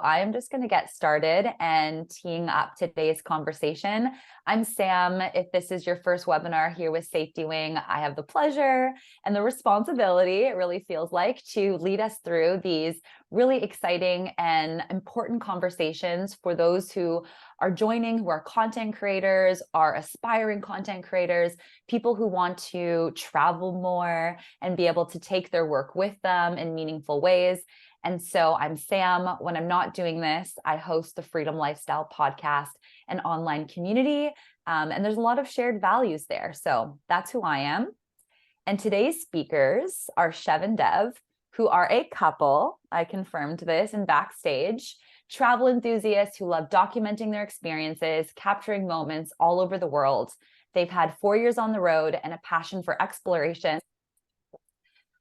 I am just going to get started and teeing up today's conversation. I'm Sam. If this is your first webinar here with SafetyWing, I have the pleasure and the responsibility, it really feels like, to lead us through these really exciting and important conversations for those who are joining, who are content creators, are aspiring content creators, people who want to travel more and be able to take their work with them in meaningful ways. And so I'm Sam. When I'm not doing this, I host the Freedom Lifestyle podcast and online community. And there's a lot of shared values there. So that's who I am. And today's speakers are Shev and Dev, who are a couple. I confirmed this in backstage. Travel enthusiasts who love documenting their experiences, capturing moments all over the world. They've had 4 years on the road and a passion for exploration.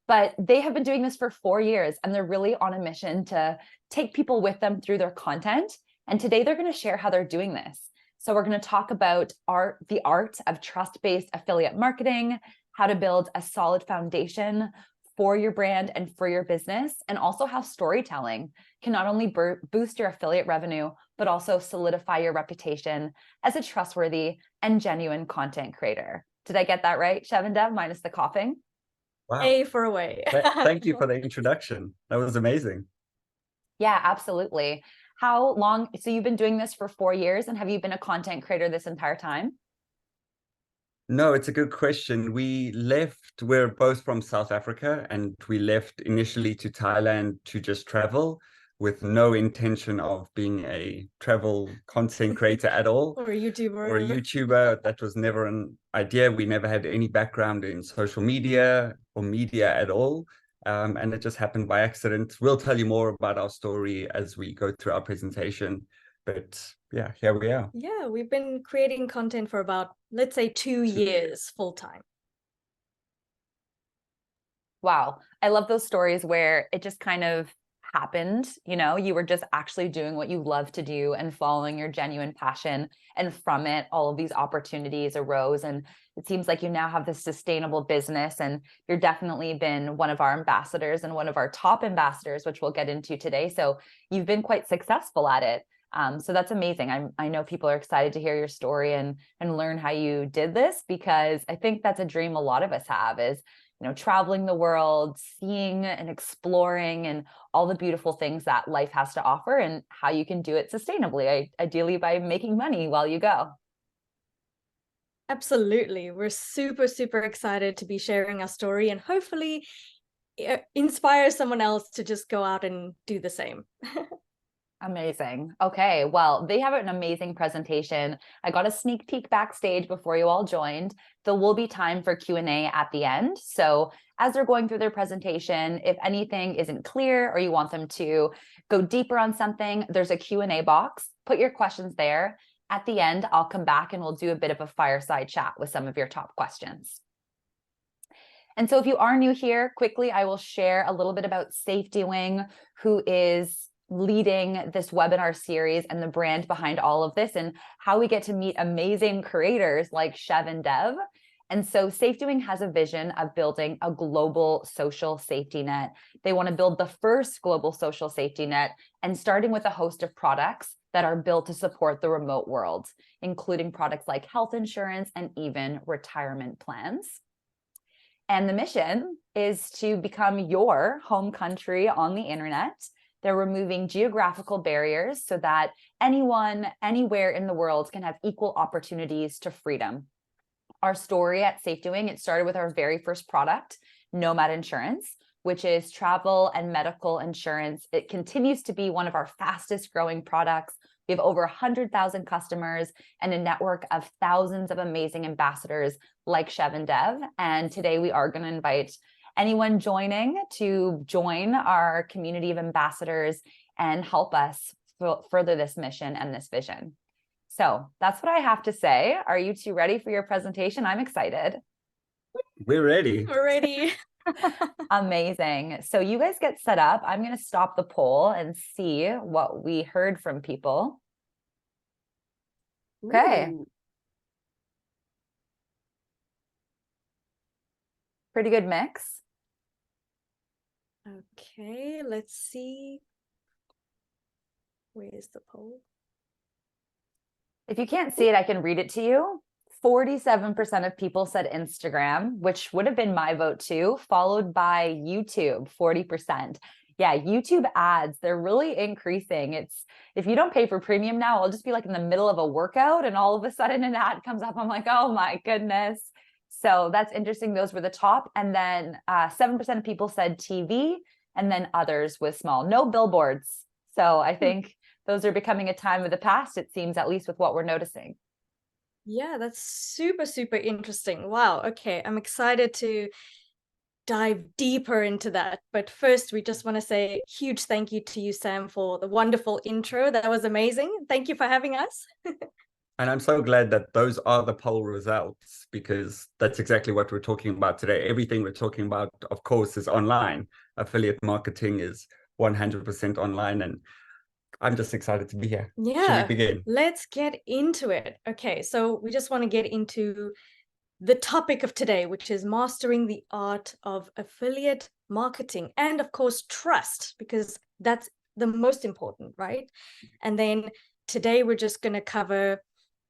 But they have been doing this for 4 years, and they're really on a mission to take people with them through their content. And today they're going to share how they're doing this. So we're going to talk about the art of trust-based affiliate marketing, how to build a solid foundation for your brand and for your business, and also how storytelling can not only boost your affiliate revenue, but also solidify your reputation as a trustworthy and genuine content creator. Did I get that right, Shev and Dev, minus the coughing? Wow. A for away. Thank you for the introduction. That was amazing. Yeah, absolutely. How long? So you've been doing this for 4 years, and have you been a content creator this entire time? No, it's a good question. We're both from South Africa, and we left initially to Thailand to just travel with no intention of being a travel content creator at all. Or a YouTuber. Or a YouTuber. That was never an idea. We never had any background in social media or media at all. And it just happened by accident. We'll tell you more about our story as we go through our presentation. But yeah, here we are. Yeah, we've been creating content for about, let's say, 2 years full time. Wow. I love those stories where it just kind of happened. You were just actually doing what you love to do and following your genuine passion. And from it, all of these opportunities arose. And it seems like you now have this sustainable business, and you're definitely been one of our ambassadors and one of our top ambassadors, which we'll get into today. So you've been quite successful at it. So that's amazing. I know people are excited to hear your story and learn how you did this, because I think that's a dream a lot of us have, is traveling the world, seeing and exploring and all the beautiful things that life has to offer, and how you can do it sustainably, ideally by making money while you go. Absolutely. We're super, super excited to be sharing our story and hopefully inspire someone else to just go out and do the same. Amazing. Okay, well, they have an amazing presentation. I got a sneak peek backstage before you all joined. There will be time for Q&A at the end. So as they're going through their presentation, if anything isn't clear or you want them to go deeper on something, there's a Q&A box. Put your questions there. At the end, I'll come back and we'll do a bit of a fireside chat with some of your top questions. And so if you are new here, quickly, I will share a little bit about SafetyWing, who is leading this webinar series and the brand behind all of this, and how we get to meet amazing creators like Shev and Dev. And so SafetyWing has a vision of building a global social safety net. They want to build the first global social safety net, and starting with a host of products that are built to support the remote world, including products like health insurance and even retirement plans. And the mission is to become your home country on the internet. They're removing geographical barriers so that anyone, anywhere in the world can have equal opportunities to freedom. Our story at SafetyWing, it started with our very first product, Nomad Insurance, which is travel and medical insurance. It continues to be one of our fastest growing products. We have over 100,000 customers and a network of thousands of amazing ambassadors like Shev and Dev. And today we are going to invite anyone joining to join our community of ambassadors and help us further this mission and this vision. So that's what I have to say. Are you two ready for your presentation? I'm excited. We're ready. We're ready. Amazing. So you guys get set up. I'm going to stop the poll and see what we heard from people. Okay. Ooh. Pretty good mix. Okay, let's see. Where's the poll? If you can't see it, I can read it to you. 47% of people said Instagram, which would have been my vote too, followed by YouTube, 40%. Yeah, YouTube ads, they're really increasing. It's if you don't pay for premium now, I'll just be like in the middle of a workout and all of a sudden an ad comes up. I'm like, oh my goodness. So that's interesting. Those were the top. And then 7% of people said TV, and then others was small. No billboards. So I think those are becoming a time of the past, it seems, at least with what we're noticing. Yeah, that's super, super interesting. Wow. Okay. I'm excited to dive deeper into that. But first, we just want to say a huge thank you to you, Sam, for the wonderful intro. That was amazing. Thank you for having us. And I'm so glad that those are the poll results, because that's exactly what we're talking about today. Everything we're talking about, of course, is online. Affiliate marketing is 100% online, and I'm just excited to be here. Yeah, Should we begin? Let's get into it. Okay, so we just want to get into the topic of today, which is mastering the art of affiliate marketing, and of course, trust, because that's the most important, right? And then today we're just going to cover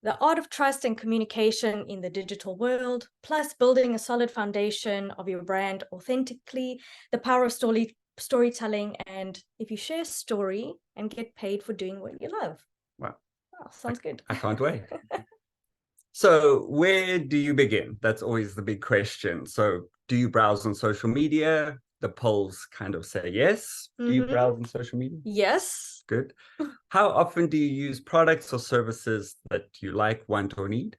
the art of trust and communication in the digital world, plus building a solid foundation of your brand authentically, the power of storytelling, and if you share a story and get paid for doing what you love. Wow. Oh, sounds good. I can't wait. So where do you begin? That's always the big question. So do you browse on social media? The polls kind of say yes. Do you browse on social media? Yes. Good. How often do you use products or services that you like, want, or need?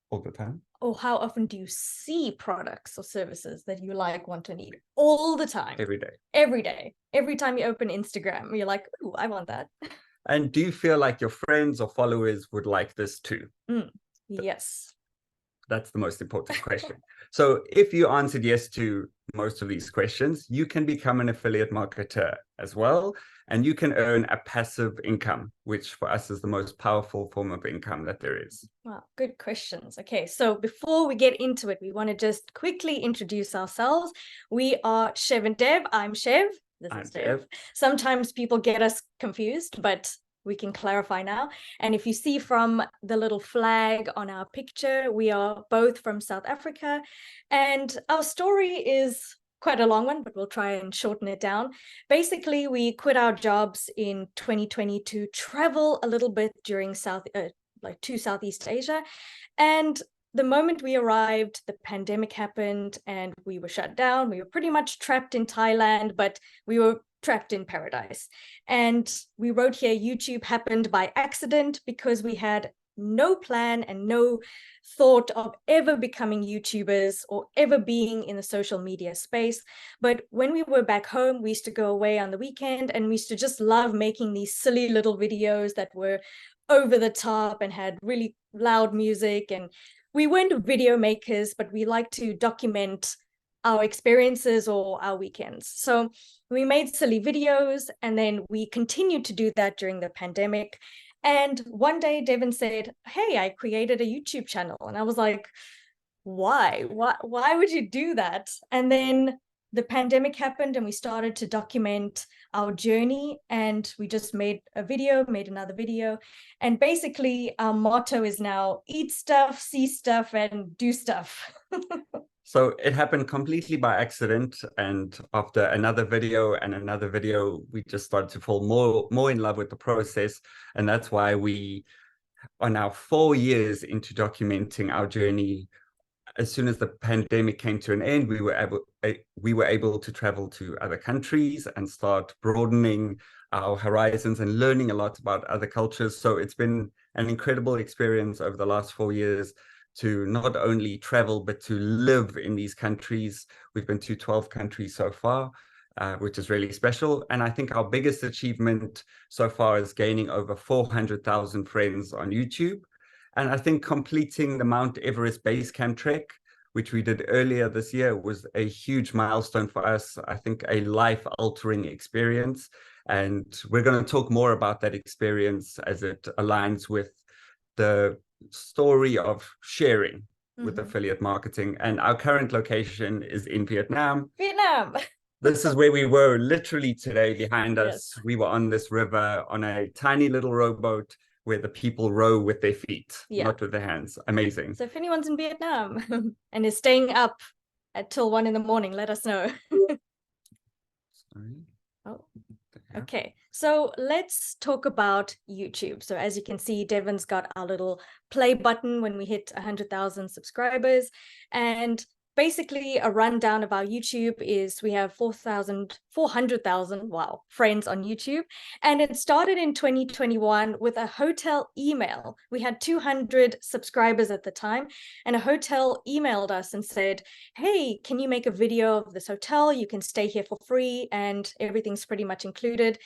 All the time. Or how often do you see products or services that you like, want, or need? All the time. Every day. Every day. Every time you open Instagram, you're like, ooh, I want that. And do you feel like your friends or followers would like this too? Yes. That's the most important question. So if you answered yes to most of these questions, you can become an affiliate marketer as well. And you can earn a passive income, which for us is the most powerful form of income that there is. Wow, good questions. Okay, so before we get into it, we want to just quickly introduce ourselves. We are Shev and Dev. I'm Shev. This is Dev. Sometimes people get us confused, but we can clarify now. And if you see from the little flag on our picture, we are both from South Africa. And our story is quite a long one, but we'll try and shorten it down. Basically, we quit our jobs in 2020 to travel a little bit during to Southeast Asia. And the moment we arrived, the pandemic happened and we were shut down. We were pretty much trapped in Thailand, but we were trapped in paradise. And we wrote here, YouTube happened by accident, because we had no plan and no thought of ever becoming YouTubers or ever being in the social media space. But when we were back home, we used to go away on the weekend and we used to just love making these silly little videos that were over the top and had really loud music. And we weren't video makers, but we like to document our experiences or our weekends. So we made silly videos, and then we continued to do that during the pandemic. And one day Devin said, hey, I created a YouTube channel. And I was like, why would you do that? And then the pandemic happened and we started to document our journey, and we just made another video. And basically our motto is now eat stuff, see stuff, and do stuff. So it happened completely by accident. And after another video and another video, we just started to fall more in love with the process. And that's why we are now 4 years into documenting our journey. As soon as the pandemic came to an end, we were able to travel to other countries and start broadening our horizons and learning a lot about other cultures. So it's been an incredible experience over the last 4 years to not only travel, but to live in these countries. We've been to 12 countries so far, which is really special. And I think our biggest achievement so far is gaining over 400,000 friends on YouTube. And I think completing the Mount Everest base camp trek, which we did earlier this year, was a huge milestone for us. I think a life-altering experience. And we're going to talk more about that experience as it aligns with the story of sharing with affiliate marketing. And our current location is in Vietnam. This is where we were literally today. Behind us, Yes. we were on this river on a tiny little rowboat where the people row with their feet, not with their hands. Amazing. So if anyone's in Vietnam and is staying up till 1 a.m, let us know. Sorry. Oh, okay. So let's talk about YouTube. So as you can see, Devon's got our little play button when we hit 100,000 subscribers. And basically a rundown of our YouTube is we have 400,000, wow, friends on YouTube. And it started in 2021 with a hotel email. We had 200 subscribers at the time, and a hotel emailed us and said, hey, can you make a video of this hotel? You can stay here for free and everything's pretty much included.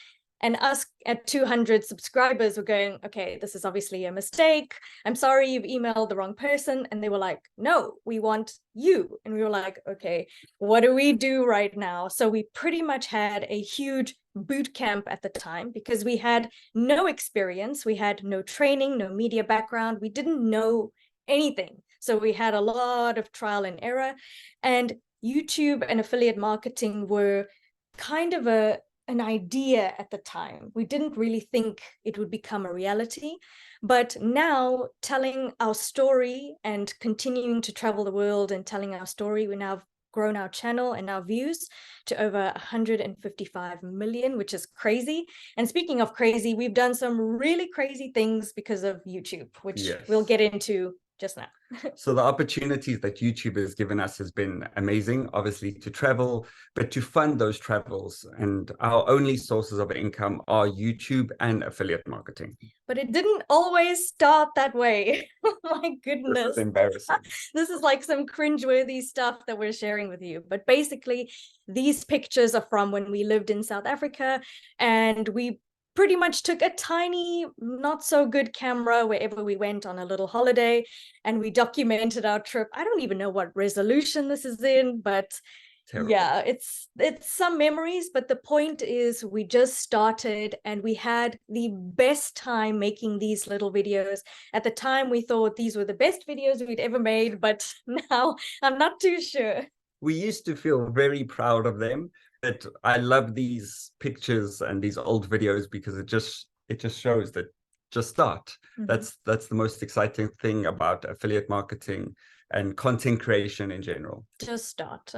And us at 200 subscribers were going, okay, this is obviously a mistake. I'm sorry, you've emailed the wrong person. And they were like, no, we want you. And we were like, okay, what do we do right now? So we pretty much had a huge boot camp at the time because we had no experience. We had no training, no media background. We didn't know anything. So we had a lot of trial and error. And YouTube and affiliate marketing were kind of an idea at the time. We didn't really think it would become a reality. But now, telling our story and continuing to travel the world and telling our story, we now have grown our channel and our views to over 155 million, which is crazy. And speaking of crazy, we've done some really crazy things because of YouTube, which we'll get into just now. So the opportunities that YouTube has given us has been amazing, obviously to travel, but to fund those travels. And our only sources of income are YouTube and affiliate marketing. But it didn't always start that way. My goodness. This is embarrassing. This is like some cringeworthy stuff that we're sharing with you. But basically, these pictures are from when we lived in South Africa, and we pretty much took a tiny, not so good camera wherever we went on a little holiday, and we documented our trip. I don't even know what resolution this is in, but terrible. Yeah, it's some memories. But the point is, we just started and we had the best time making these little videos. At the time, we thought these were the best videos we'd ever made, but now I'm not too sure. We used to feel very proud of them. But I love these pictures and these old videos because it just shows that just start. That's the most exciting thing about affiliate marketing and content creation in general. Just start.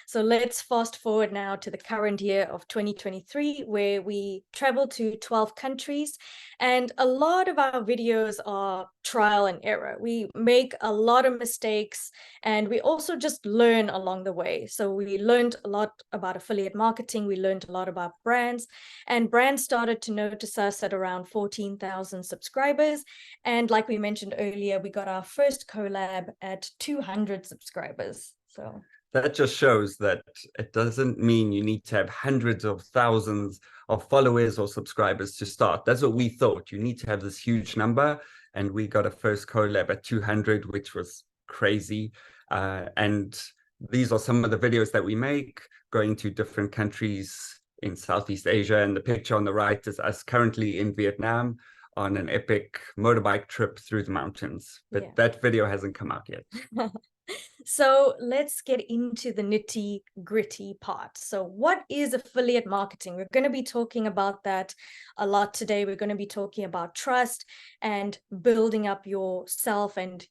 So let's fast forward now to the current year of 2023, where we travel to 12 countries, and a lot of our videos are trial and error. We make a lot of mistakes, and we also just learn along the way. So we learned a lot about affiliate marketing. We learned a lot about brands, and brands started to notice us at around 14,000 subscribers. And like we mentioned earlier, we got our first collab at 200 subscribers. So that just shows that it doesn't mean you need to have hundreds of thousands of followers or subscribers to start. That's what we thought. You need to have this huge number. And we got a first collab at 200, which was crazy. And these are some of the videos that we make, going to different countries in Southeast Asia. And the picture on the right is us currently in Vietnam on an epic motorbike trip through the mountains. But that video hasn't come out yet. So let's get into the nitty-gritty part. So what is affiliate marketing? We're going to be talking about that a lot today. We're going to be talking about trust and building up yourself and,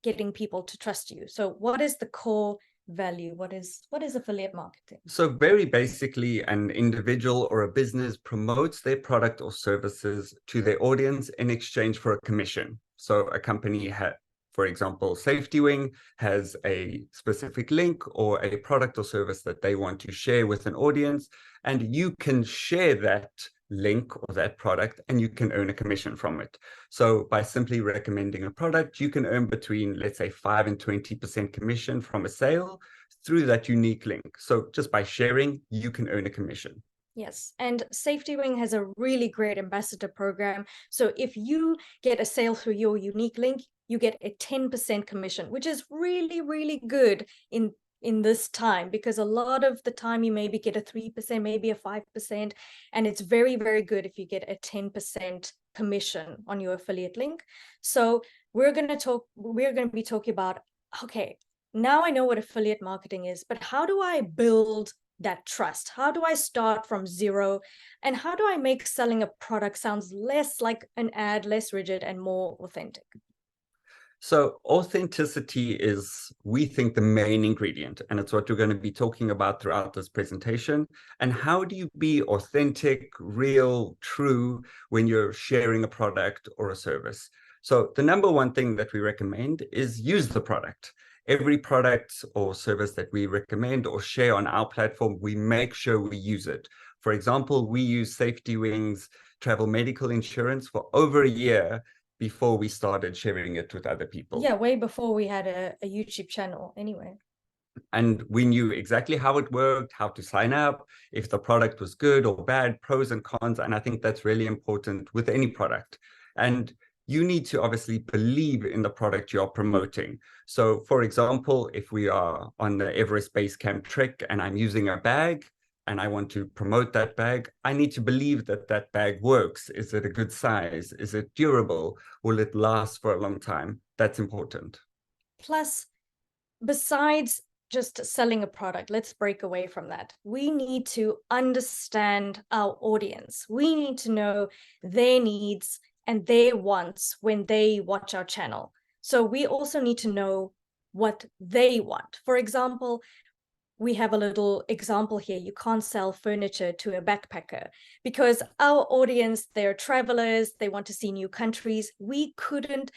getting people to trust you. So what is the core value? What is affiliate marketing? So very basically, an individual or a business promotes their product or services to their audience in exchange for a commission. So a company for example, SafetyWing has a specific link or a product or service that they want to share with an audience, and you can share that link or that product and you can earn a commission from it. So by simply recommending a product, you can earn between, let's say, 5 and 20% commission from a sale through that unique link. So just by sharing, you can earn a commission. Yes, and SafetyWing has a really great ambassador program. So if you get a sale through your unique link, you get a 10% commission, which is really, really good in this time, because a lot of the time you maybe get a 3%, maybe a 5%, and it's very, very good if you get a 10% commission on your affiliate link. So we're going to be talking about, okay, now I know what affiliate marketing is, but how do I build that trust? How do I start from zero? And how do I make selling a product sounds less like an ad, less rigid, and more authentic? So authenticity is, we think, the main ingredient, and it's what we're going to be talking about throughout this presentation. And how do you be authentic, real, true when you're sharing a product or a service? So the number one thing that we recommend is use the product. Every product or service that we recommend or share on our platform, we make sure we use it. For example, we use SafetyWing's travel medical insurance for over a year before we started sharing it with other people. Yeah, way before we had a YouTube channel anyway. And we knew exactly how it worked, how to sign up, if the product was good or bad, pros and cons. And I think that's really important with any product. And you need to obviously believe in the product you're promoting. So for example, if we are on the Everest Base Camp trek and I'm using a bag and I want to promote that bag, I need to believe that that bag works. Is it a good size? Is it durable? Will it last for a long time? That's important. Plus, besides just selling a product, let's break away from that. We need to understand our audience. We need to know their needs and their wants when they watch our channel. So we also need to know what they want. For example, we have a little example here. You can't sell furniture to a backpacker because our audience, they're travelers, they want to see new countries. We couldn't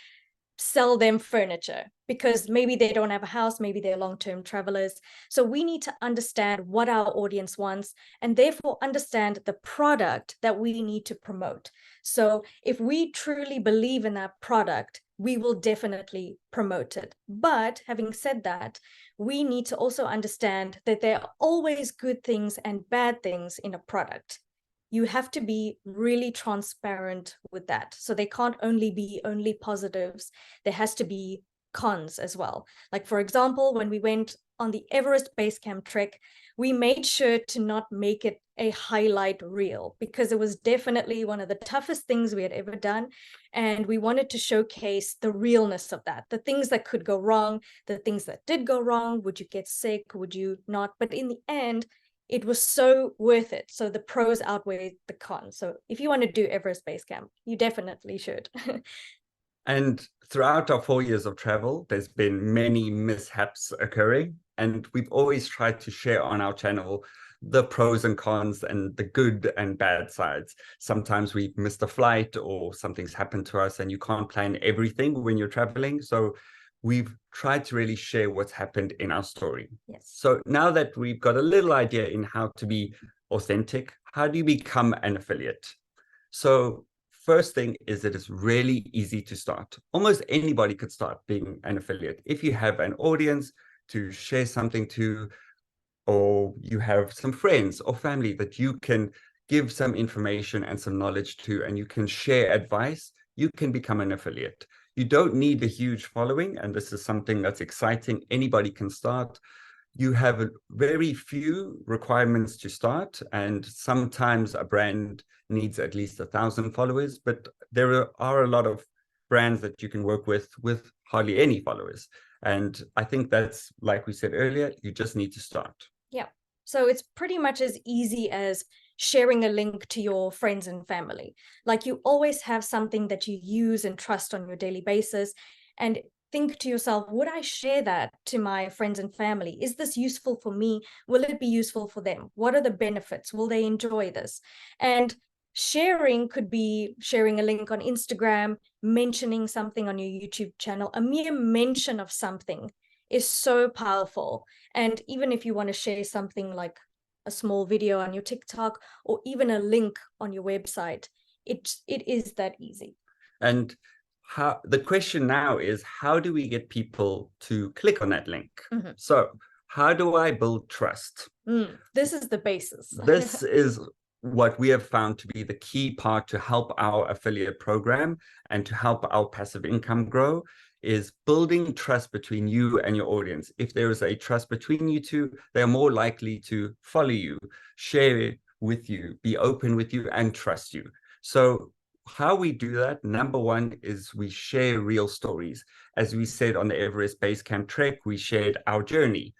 sell them furniture because maybe they don't have a house, maybe they're long-term travelers. So we need to understand what our audience wants and therefore understand the product that we need to promote. So if we truly believe in that product, we will definitely promote it. But having said that, we need to also understand that there are always good things and bad things in a product. You have to be really transparent with that. So they can't only be only positives. There has to be cons as well. Like, for example, when we went on the Everest Base Camp trek, we made sure to not make it a highlight reel because it was definitely one of the toughest things we had ever done. And we wanted to showcase the realness of that, the things that could go wrong, the things that did go wrong. Would you get sick? Would you not? But in the end, it was so worth it. So the pros outweigh the cons. So if you want to do Everest Base Camp, you definitely should. And throughout our 4 years of travel, there's been many mishaps occurring. And we've always tried to share on our channel the pros and cons and the good and bad sides. Sometimes we've missed a flight or something's happened to us and you can't plan everything when you're traveling. So we've tried to really share what's happened in our story. Yes. So now that we've got a little idea in how to be authentic, how do you become an affiliate? So first thing is that it's really easy to start. Almost anybody could start being an affiliate. If you have an audience to share something to, or you have some friends or family that you can give some information and some knowledge to, and you can share advice, you can become an affiliate. You don't need a huge following, and this is something that's exciting. Anybody can start. You have very few requirements to start, and sometimes a brand needs at least 1,000 followers, but there are a lot of brands that you can work with hardly any followers. And I think that's, like we said earlier, you just need to start. Yeah. So it's pretty much as easy as sharing a link to your friends and family. Like, you always have something that you use and trust on your daily basis. And think to yourself, would I share that to my friends and family? Is this useful for me? Will it be useful for them? What are the benefits? Will they enjoy this? And sharing could be sharing a link on Instagram, mentioning something on your YouTube channel. A mere mention of something is so powerful. And even if you want to share something like a small video on your TikTok or even a link on your website, it is that easy. And the question now is, how do we get people to click on that link? Mm-hmm. So how do I build trust? This is the basis. This is what we have found to be the key part to help our affiliate program and to help our passive income grow, is building trust between you and your audience. If there is a trust between you two, they're more likely to follow you, share with you, be open with you, and trust you. So how we do that, number one, is we share real stories. As we said on the Everest Base Camp trek, we shared our journey.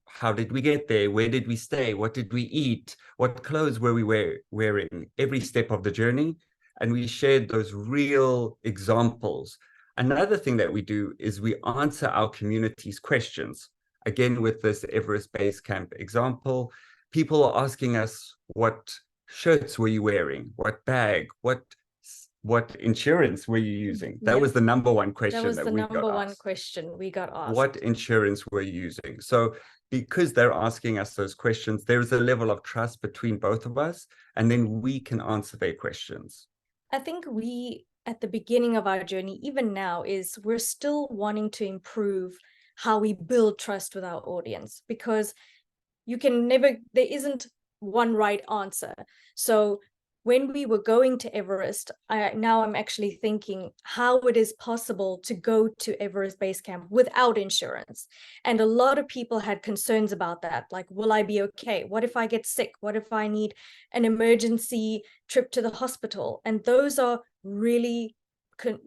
how did we get there? Where did we stay? What did we eat? What clothes were we wearing? Every step of the journey. And we shared those real examples. Another thing that we do is we answer our community's questions. Again, with this Everest Base Camp example, people are asking us, what shirts were you wearing? What bag? What insurance were you using? That was the number one question that was that the we number got one asked. question we got asked. What insurance were you using? So because they're asking us those questions, there's a level of trust between both of us, and then we can answer their questions. I think we, at the beginning of our journey, even now, is we're still wanting to improve how we build trust with our audience, because you can never, there isn't one right answer. So when we were going to Everest, now I'm actually thinking how it is possible to go to Everest Base Camp without insurance. And a lot of people had concerns about that. Like, will I be okay? What if I get sick? What if I need an emergency trip to the hospital? And those are really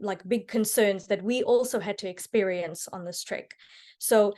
like big concerns that we also had to experience on this trek. So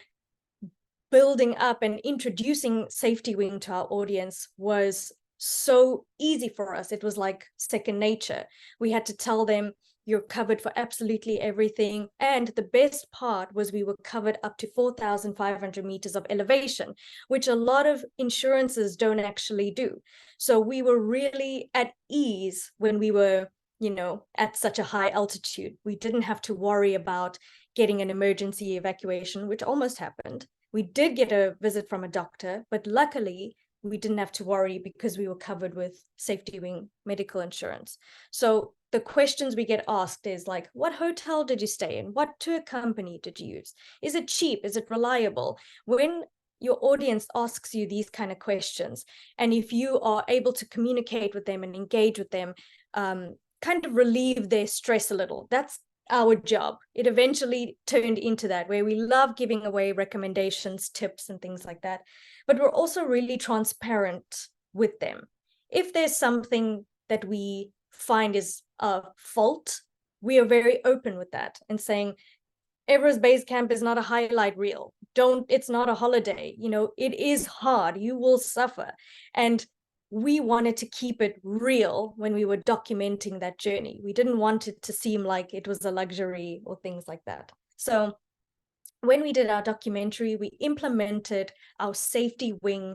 building up and introducing SafetyWing to our audience was so easy for us. It was like second nature. We had to tell them, you're covered for absolutely everything. And the best part was we were covered up to 4,500 meters of elevation, which a lot of insurances don't actually do. So we were really at ease when we were, you know, at such a high altitude. We didn't have to worry about getting an emergency evacuation, which almost happened. We did get a visit from a doctor, but luckily we didn't have to worry because we were covered with SafetyWing medical insurance. So the questions we get asked is like, what hotel did you stay in? What tour company did you use? Is it cheap? Is it reliable? When your audience asks you these kind of questions, and if you are able to communicate with them and engage with them, kind of relieve their stress a little, that's our job. It eventually turned into that, where we love giving away recommendations, tips, and things like that. But we're also really transparent with them. If there's something that we find is a fault, we are very open with that and saying, Everest Base Camp is not a highlight reel. It's not a holiday. You know, it is hard. You will suffer. And we wanted to keep it real when we were documenting that journey. We didn't want it to seem like it was a luxury or things like that. So when we did our documentary, we implemented our SafetyWing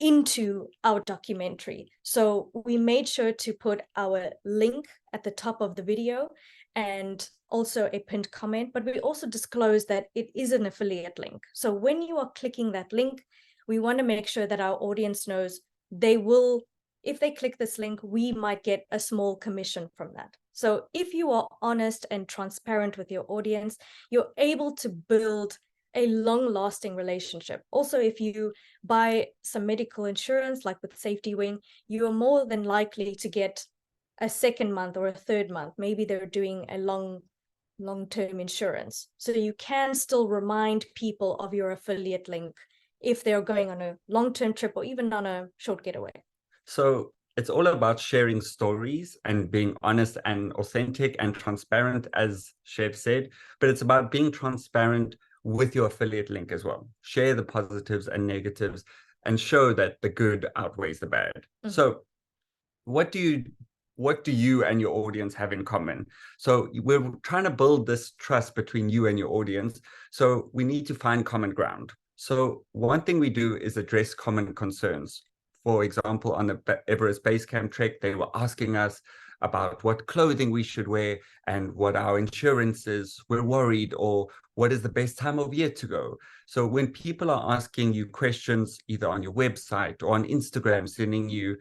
into our documentary. So we made sure to put our link at the top of the video and also a pinned comment, but we also disclosed that it is an affiliate link. So when you are clicking that link, we want to make sure that our audience knows they will, if they click this link, we might get a small commission from that. So if you are honest and transparent with your audience, you're able to build a long-lasting relationship. Also, if you buy some medical insurance, like with SafetyWing, you are more than likely to get a second month or a third month. Maybe they're doing a long-term insurance. So you can still remind people of your affiliate link if they're going on a long-term trip or even on a short getaway. So it's all about sharing stories and being honest and authentic and transparent, as Shev said, but it's about being transparent with your affiliate link as well. Share the positives and negatives and show that the good outweighs the bad. Mm-hmm. So what do you and your audience have in common? So we're trying to build this trust between you and your audience. So we need to find common ground. So one thing we do is address common concerns. For example, on the Everest Base Camp trek, they were asking us about what clothing we should wear and what our insurance is. We're worried, or what is the best time of year to go? So when people are asking you questions, either on your website or on Instagram, sending you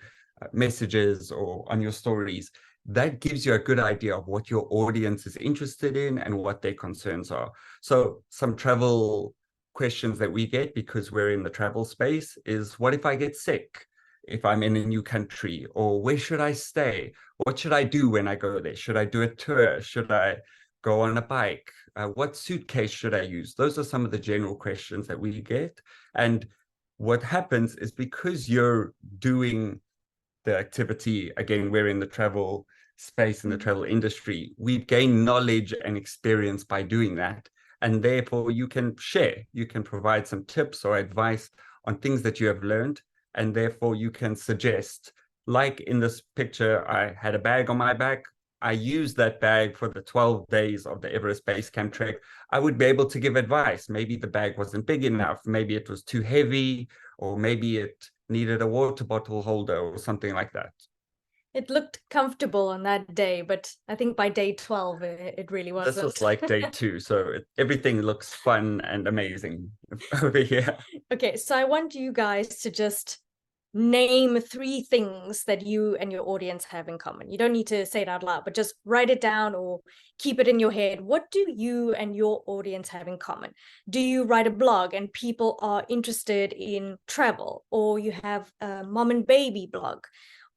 messages or on your stories, that gives you a good idea of what your audience is interested in and what their concerns are. So some travel questions that we get, because we're in the travel space, is what if I get sick? If I'm in a new country, or where should I stay? What should I do when I go there? Should I do a tour? Should I go on a bike? What suitcase should I use? Those are some of the general questions that we get. And what happens is, because you're doing the activity, again, we're in the travel space, in the travel industry, we gain knowledge and experience by doing that. and therefore you can share, you can provide some tips or advice on things that you have learned, and therefore you can suggest, like in this picture, I had a bag on my back. I used that bag for the 12 days of the Everest Base Camp trek. I would be able to give advice. Maybe the bag wasn't big enough. Maybe it was too heavy, or maybe it needed a water bottle holder or something like that. It looked comfortable on that day, but I think by day 12, it really wasn't. This was like day 2, so everything looks fun and amazing over here. Okay, so I want you guys to just name 3 things that you and your audience have in common. You don't need to say it out loud, but just write it down or keep it in your head. What do you and your audience have in common? Do you write a blog and people are interested in travel, or you have a mom and baby blog,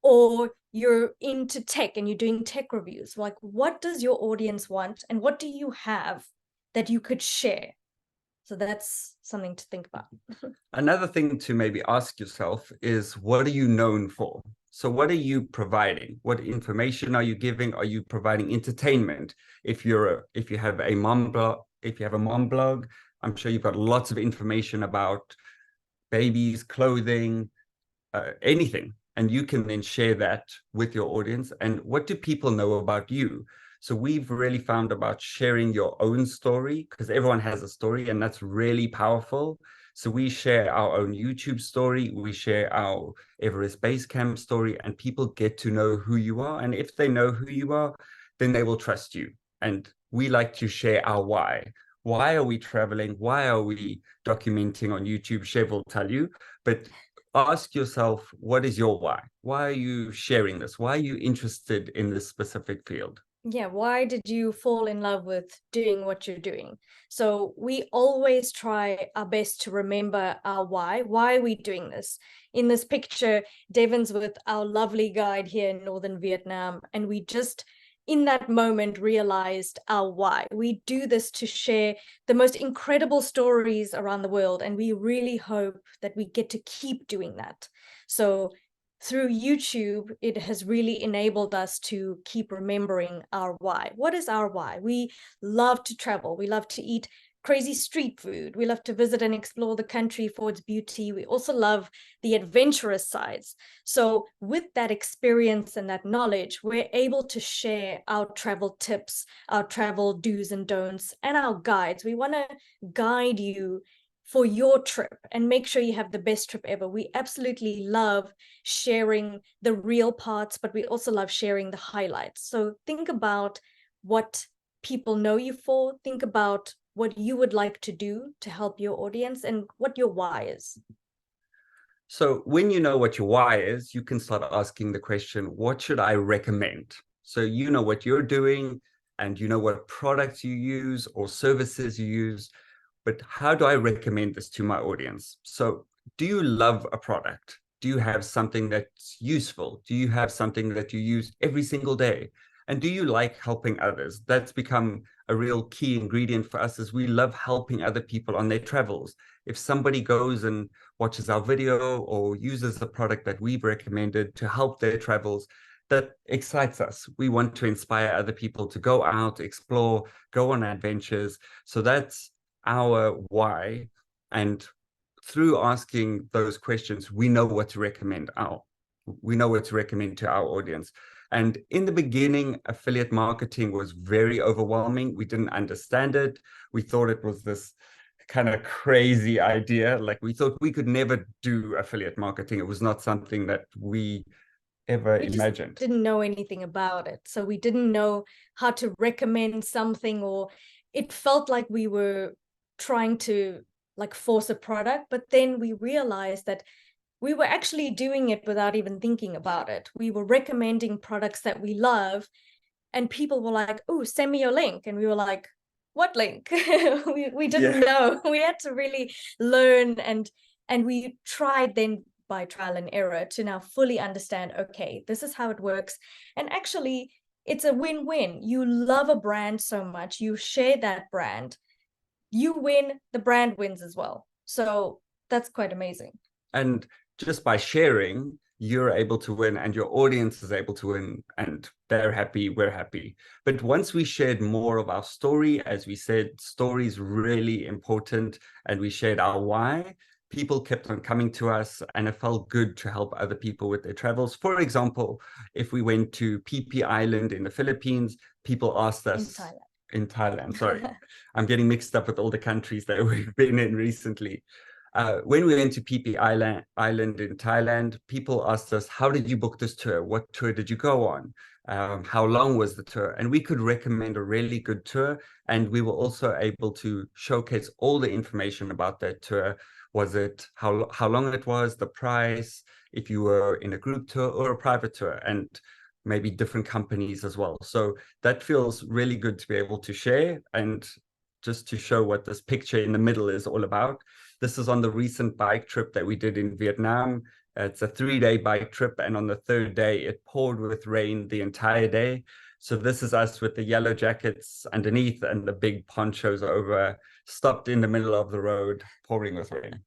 or you're into tech and you're doing tech reviews? Like, what does your audience want, and what do you have that you could share? So that's something to think about. Another thing to maybe ask yourself is, what are you known for? So what are you providing? What information are you giving? Are you providing entertainment? If you have a mom blog, I'm sure you've got lots of information about babies, clothing, anything. And you can then share that with your audience. And what do people know about you? So we've really found about sharing your own story, because everyone has a story, and that's really powerful. So we share our own YouTube story, we share our Everest Base Camp story, and people get to know who you are. And if they know who you are, then they will trust you. And we like to share our why. Why are we traveling? Why are we documenting on YouTube? Shev will tell you. But ask yourself, what is your why? Why are you sharing this? Why are you interested in this specific field? Yeah, why did you fall in love with doing what you're doing? So we always try our best to remember our why. Why are we doing this? In this picture, Devon's with our lovely guide here in northern Vietnam, and we just in that moment realized our why. We do this to share the most incredible stories around the world, and we really hope that we get to keep doing that. So through YouTube, it has really enabled us to keep remembering our why. What is our why? We love to travel. We love to eat crazy street food. We love to visit and explore the country for its beauty. We also love the adventurous sides. So with that experience and that knowledge, we're able to share our travel tips, our travel do's and don'ts, and our guides. We want to guide you for your trip and make sure you have the best trip ever. We absolutely love sharing the real parts, but we also love sharing the highlights. So think about what people know you for. Think about what you would like to do to help your audience and what your why is. So when you know what your why is, you can start asking the question, what should I recommend? So you know what you're doing, and you know what products you use or services you use. But how do I recommend this to my audience? So do you love a product? Do you have something that's useful? Do you have something that you use every single day? And do you like helping others? That's become a real key ingredient for us, is we love helping other people on their travels. If somebody goes and watches our video or uses the product that we've recommended to help their travels, that excites us. We want to inspire other people to go out, explore, go on adventures. So that's our why, and through asking those questions, we know what to recommend to our audience. And in the beginning, affiliate marketing was very overwhelming. We didn't understand it. We thought it was this kind of crazy idea. Like, we thought we could never do affiliate marketing. It was not something that we ever imagined. Didn't know anything about it. So we didn't know how to recommend something, or it felt like we were trying to like force a product. But then we realized that we were actually doing it without even thinking about it. We were recommending products that we love, and people were like, oh, send me your link. And we were like, what link? we didn't know. We had to really learn, and we tried then by trial and error to now fully understand, okay, this is how it works. And actually, it's a win-win. You love a brand so much, you share that brand, you win, the brand wins as well. So that's quite amazing. And just by sharing, you're able to win and your audience is able to win, and they're happy, we're happy. But once we shared more of our story, as we said, story is really important, and we shared our why, people kept on coming to us, and it felt good to help other people with their travels. For example, if we went to PP Island in the Philippines, people asked us in Thailand, sorry. I'm getting mixed up with all the countries that we've been in recently. When we went to PP Island in Thailand, people asked us, how did you book this tour? What tour did you go on? How long was the tour? And we could recommend a really good tour. And we were also able to showcase all the information about that tour. Was it how long it was, the price, if you were in a group tour or a private tour, and maybe different companies as well. So that feels really good to be able to share, and just to show what this picture in the middle is all about. This is on the recent bike trip that we did in Vietnam. It's a 3-day bike trip, and on the 3rd day, it poured with rain the entire day. So this is us with the yellow jackets underneath and the big ponchos over, stopped in the middle of the road, pouring with rain.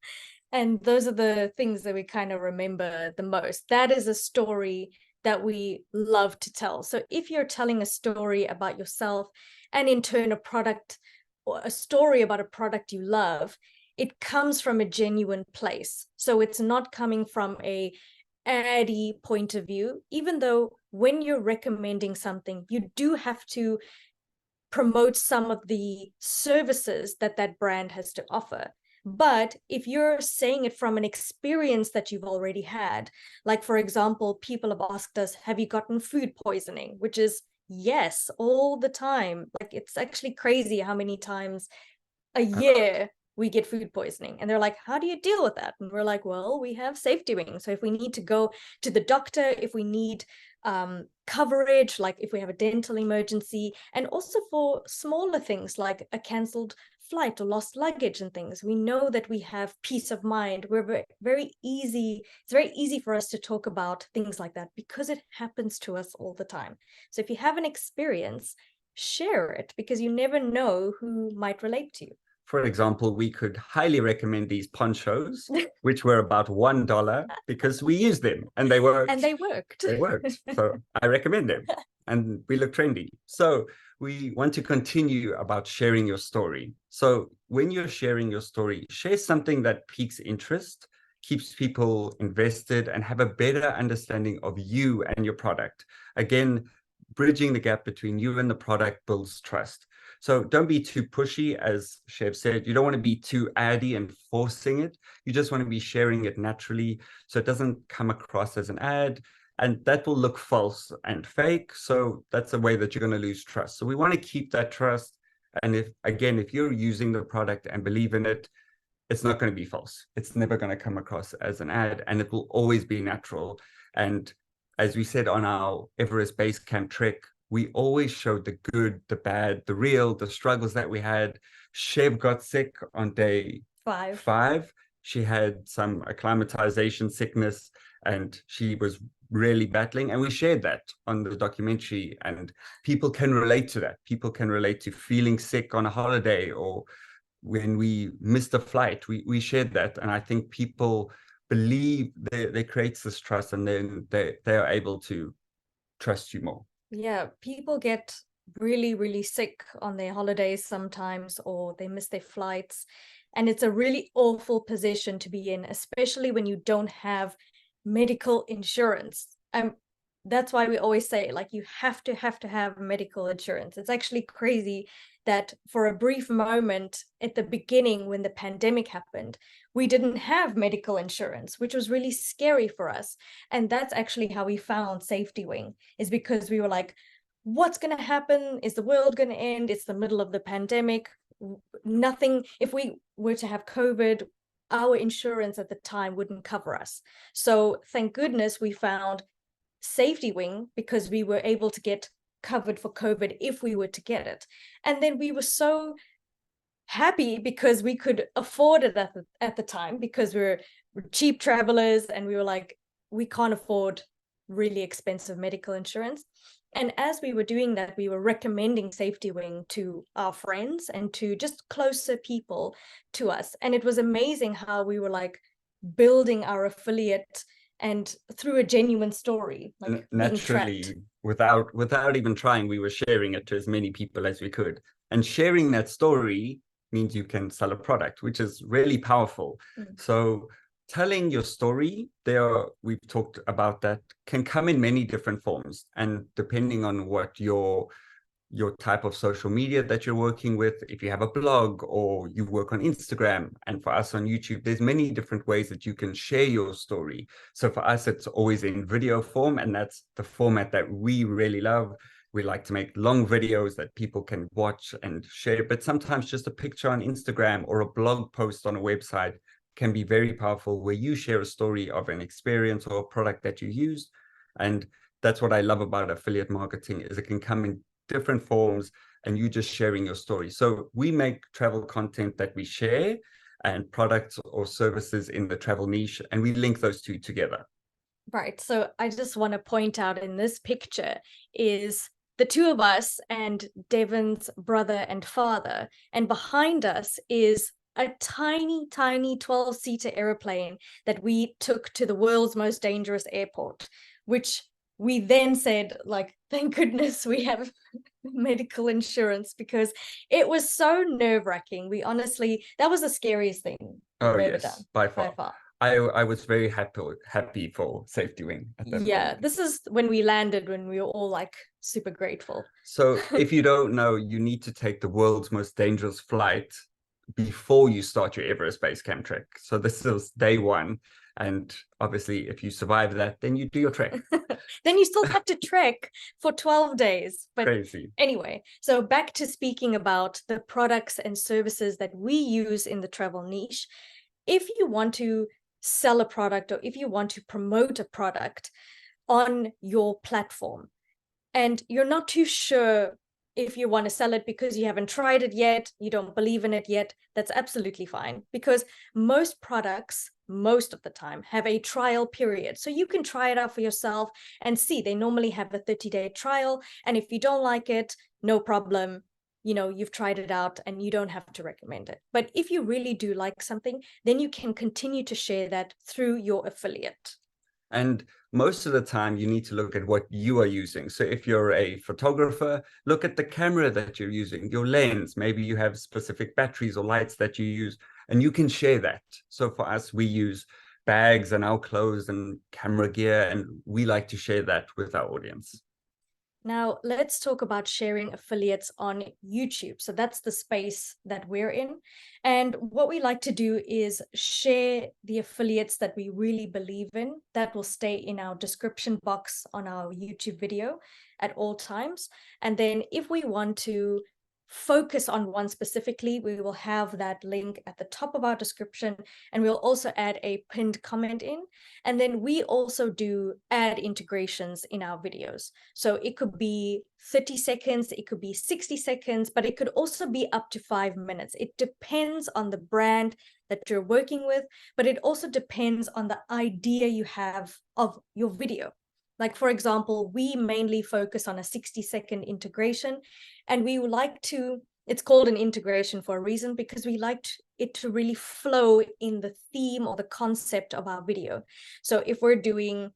And those are the things that we kind of remember the most. That is a story that we love to tell. So if you're telling a story about yourself, and in turn a product or a story about a product you love, it comes from a genuine place. So it's not coming from a addy point of view, even though when you're recommending something, you do have to promote some of the services that that brand has to offer. But if you're saying it from an experience that you've already had, like, for example, people have asked us, have you gotten food poisoning? Which is yes, all the time. Like, it's actually crazy how many times a year we get food poisoning. And they're like, how do you deal with that? And we're like, well, we have SafetyWing. So if we need to go to the doctor, if we need coverage, like if we have a dental emergency, and also for smaller things like a cancelled flight or lost luggage and things, we know that we have peace of mind. We're very easy. It's very easy for us to talk about things like that because it happens to us all the time. So if you have an experience, share it, because you never know who might relate to you. For example, we could highly recommend these ponchos, which were about $1 because we used them and they worked. And they worked. They worked. So I recommend them, and we look trendy. So we want to continue about sharing your story. So when you're sharing your story, share something that piques interest, keeps people invested, and have a better understanding of you and your product. Again, bridging the gap between you and the product builds trust. So don't be too pushy, as Shev said. You don't want to be too addy and forcing it. You just want to be sharing it naturally so it doesn't come across as an ad, and that will look false and fake. So that's a way that you're going to lose trust. So we want to keep that trust. And if you're using the product and believe in it, it's not going to be false. It's never going to come across as an ad, and it will always be natural. And as we said on our Everest Base Camp trek, we always showed the good, the bad, the real, the struggles that we had. Shev got sick on day 5. She had some acclimatization sickness, and she was really battling. And we shared that on the documentary, and people can relate to that. People can relate to feeling sick on a holiday, or when we missed a flight. We shared that. And I think people believe they creates this trust, and then they are able to trust you more. Yeah, people get really, really sick on their holidays sometimes, or they miss their flights. And it's a really awful position to be in, especially when you don't have medical insurance. That's why we always say, like, you have to have medical insurance. It's actually crazy that for a brief moment at the beginning, when the pandemic happened, we didn't have medical insurance, which was really scary for us. And that's actually how we found SafetyWing, is because we were like, what's going to happen? Is the world going to end? It's the middle of the pandemic. Nothing, if we were to have COVID, our insurance at the time wouldn't cover us. So thank goodness we found SafetyWing, because we were able to get covered for COVID if we were to get it. And then we were so happy because we could afford it at the time, because we're cheap travelers, and we were like, we can't afford really expensive medical insurance. And as we were doing that, we were recommending SafetyWing to our friends and to just closer people to us. And it was amazing how we were like building our affiliate and through a genuine story, like being trapped. Naturally, without even trying, we were sharing it to as many people as we could. And sharing that story means you can sell a product, which is really powerful. So telling your story, we've talked about that, can come in many different forms. And depending on what your type of social media that you're working with, if you have a blog or you work on Instagram, and for us on YouTube, there's many different ways that you can share your story. So for us, it's always in video form, and that's the format that we really love. We like to make long videos that people can watch and share, but sometimes just a picture on Instagram or a blog post on a website can be very powerful, where you share a story of an experience or a product that you use. And that's what I love about affiliate marketing, is it can come in different forms and you just sharing your story. So we make travel content that we share, and products or services in the travel niche, and we link those two together. Right. So I just want to point out, in this picture is the two of us and Devon's brother and father, and behind us is a tiny 12-seater airplane that we took to the world's most dangerous airport, which we then said, like, thank goodness we have medical insurance, because it was so nerve-wracking. We honestly, that was the scariest thing we've ever done. By far. I was very happy for SafetyWing at that moment. This is when we landed, when we were all like super grateful. So if you don't know, you need to take the world's most dangerous flight before you start your Everest base camp trek. So this is day one. And obviously, if you survive that, then you do your trek. Then you still have to trek for 12 days. But crazy. Anyway, so back to speaking about the products and services that we use in the travel niche. If you want to sell a product, or if you want to promote a product on your platform, and you're not too sure if you want to sell it because you haven't tried it yet, you don't believe in it yet, that's absolutely fine. Because most products, most of the time, have a trial period. So you can try it out for yourself and see. They normally have a 30-day trial. And if you don't like it, no problem. You know, you've tried it out and you don't have to recommend it. But if you really do like something, then you can continue to share that through your affiliate. And most of the time, you need to look at what you are using. So if you're a photographer, look at the camera that you're using, your lens. Maybe you have specific batteries or lights that you use, and you can share that. So for us, we use bags and our clothes and camera gear, and we like to share that with our audience. Now, let's talk about sharing affiliates on YouTube. So that's the space that we're in. And what we like to do is share the affiliates that we really believe in. That will stay in our description box on our YouTube video at all times. And then if we want to focus on one specifically, we will have that link at the top of our description, and we'll also add a pinned comment in. And then we also do ad integrations in our videos. So it could be 30 seconds, it could be 60 seconds, but it could also be up to 5 minutes. It depends on the brand that you're working with, but it also depends on the idea you have of your video. Like, for example, we mainly focus on a 60-second integration, and we would like to, it's called an integration for a reason, because we like it to really flow in the theme or the concept of our video. So if we're doing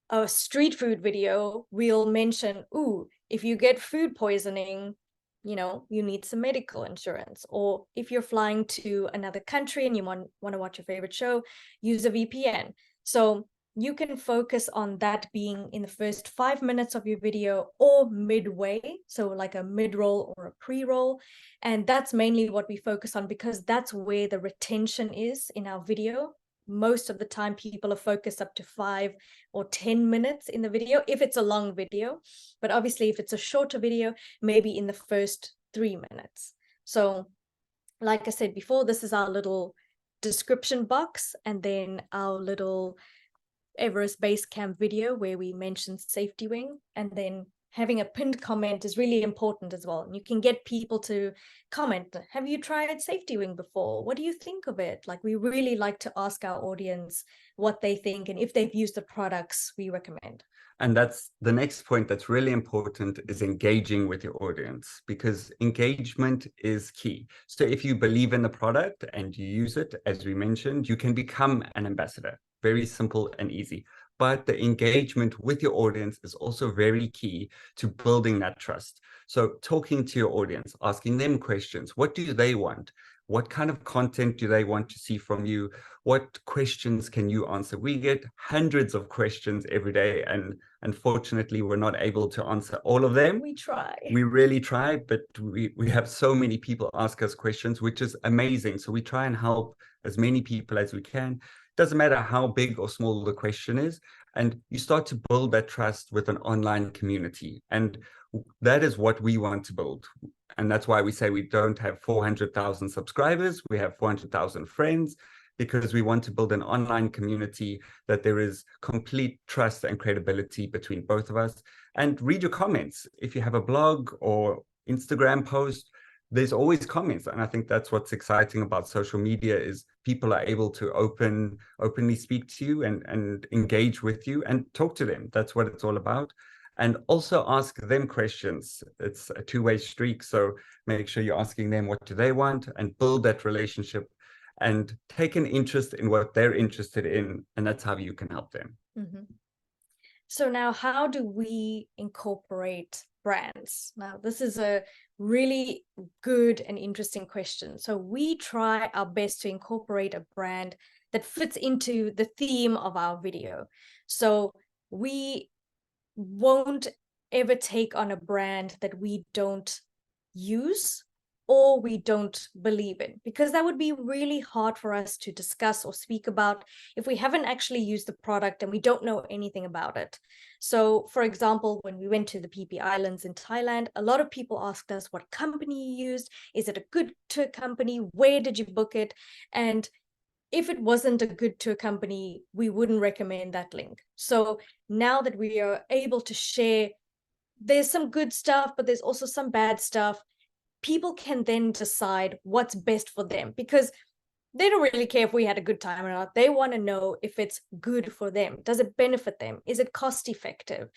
a street food video, we'll mention, ooh, if you get food poisoning, you know, you need some medical insurance. Or if you're flying to another country and you want to watch your favorite show, use a VPN. So you can focus on that being in the first 5 minutes of your video or midway, so like a mid-roll or a pre-roll. And that's mainly what we focus on, because that's where the retention is in our video. Most of the time, people are focused up to 5 or 10 minutes in the video, if it's a long video. But obviously, if it's a shorter video, maybe in the first 3 minutes. So like I said before, this is our little description box, and then our little Everest Base Camp video where we mentioned SafetyWing. And then having a pinned comment is really important as well. And you can get people to comment, have you tried SafetyWing before? What do you think of it? Like, we really like to ask our audience what they think and if they've used the products we recommend. And that's the next point that's really important, is engaging with your audience, because engagement is key. So if you believe in the product and you use it, as we mentioned, you can become an ambassador. very simple and easy. But the engagement with your audience is also very key to building that trust. So talking to your audience, asking them questions. What do they want? What kind of content do they want to see from you? What questions can you answer? We get hundreds of questions every day, and unfortunately, we're not able to answer all of them. We try. We really try, but we have so many people ask us questions, which is amazing. So we try and help as many people as we can. Doesn't matter how big or small the question is. And you start to build that trust with an online community. And that is what we want to build. And that's why we say we don't have 400,000 subscribers. We have 400,000 friends, because we want to build an online community that there is complete trust and credibility between both of us. And read your comments. If you have a blog or Instagram post, there's always comments. And I think that's what's exciting about social media, is people are able to openly speak to you and engage with you and talk to them. That's what it's all about. And also ask them questions. It's a two-way streak. So make sure you're asking them what do they want, and build that relationship and take an interest in what they're interested in. And that's how you can help them. Mm-hmm. So now, how do we incorporate brands? Now, this is a really good and interesting question. So we try our best to incorporate a brand that fits into the theme of our video. So we won't ever take on a brand that we don't use or we don't believe in, because that would be really hard for us to discuss or speak about if we haven't actually used the product and we don't know anything about it. So, for example, when we went to the PP Islands in Thailand, a lot of people asked us what company you used. Is it a good tour company? Where did you book it? And if it wasn't a good tour company, we wouldn't recommend that link. So now that we are able to share, there's some good stuff, but there's also some bad stuff. People can then decide what's best for them, because they don't really care if we had a good time or not. They want to know if it's good for them. Does it benefit them? Is it cost effective?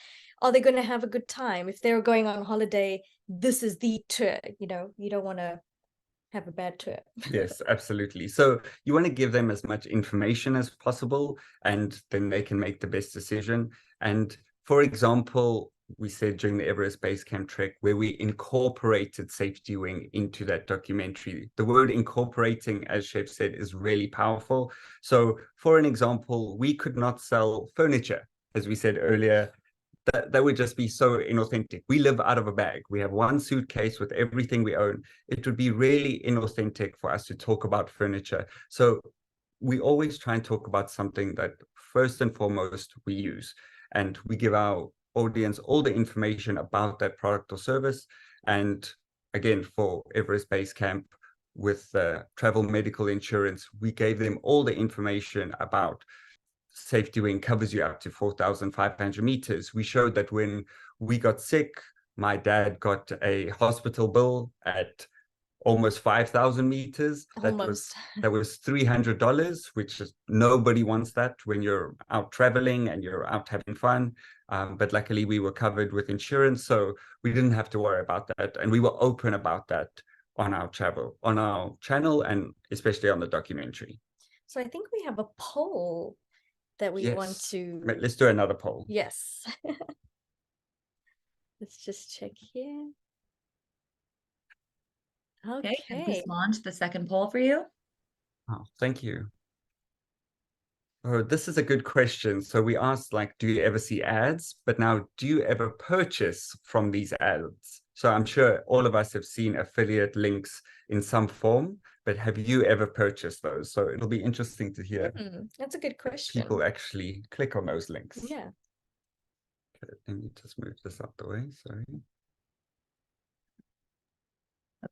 Are they going to have a good time? If they're going on holiday, this is the tour. You don't want to have a bad tour. Yes, absolutely. So you want to give them as much information as possible, and then they can make the best decision. And for example, we said during the Everest Base Camp trek, where we incorporated SafetyWing into that documentary. The word incorporating, as Shev said, is really powerful. So for an example, we could not sell furniture, as we said earlier. That would just be so inauthentic. We live out of a bag. We have one suitcase with everything we own. It would be really inauthentic for us to talk about furniture. So we always try and talk about something that first and foremost we use, and we give our audience all the information about that product or service. And again, for Everest Base Camp with travel medical insurance, we gave them all the information about SafetyWing covers you up to 4,500 meters. We showed that when we got sick, my dad got a hospital bill at almost 5,000 meters. That was $300, which is, nobody wants that when you're out traveling and you're out having fun. But luckily we were covered with insurance, so we didn't have to worry about that. And we were open about that on our channel, and especially on the documentary. So I think we have a poll that we want to... Let's do another poll. Yes. Let's just check here. Okay. I just launched the second poll for you. Oh, thank you. Oh, this is a good question. So we asked, like, do you ever see ads? But now, do you ever purchase from these ads? So I'm sure all of us have seen affiliate links in some form, but have you ever purchased those? So it'll be interesting to hear. That's a good question. People actually click on those links. Yeah. Okay, let me just move this out the way. Sorry.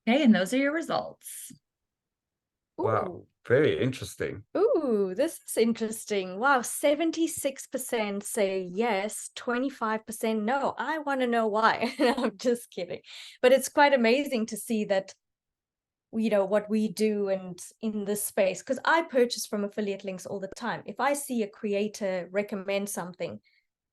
Okay, and those are your results. Ooh. Wow, very interesting. Ooh, this is interesting. Wow, 76% say yes, 25% no. I want to know why. I'm just kidding. But it's quite amazing to see that, what we do and in this space, because I purchase from affiliate links all the time. If I see a creator recommend something,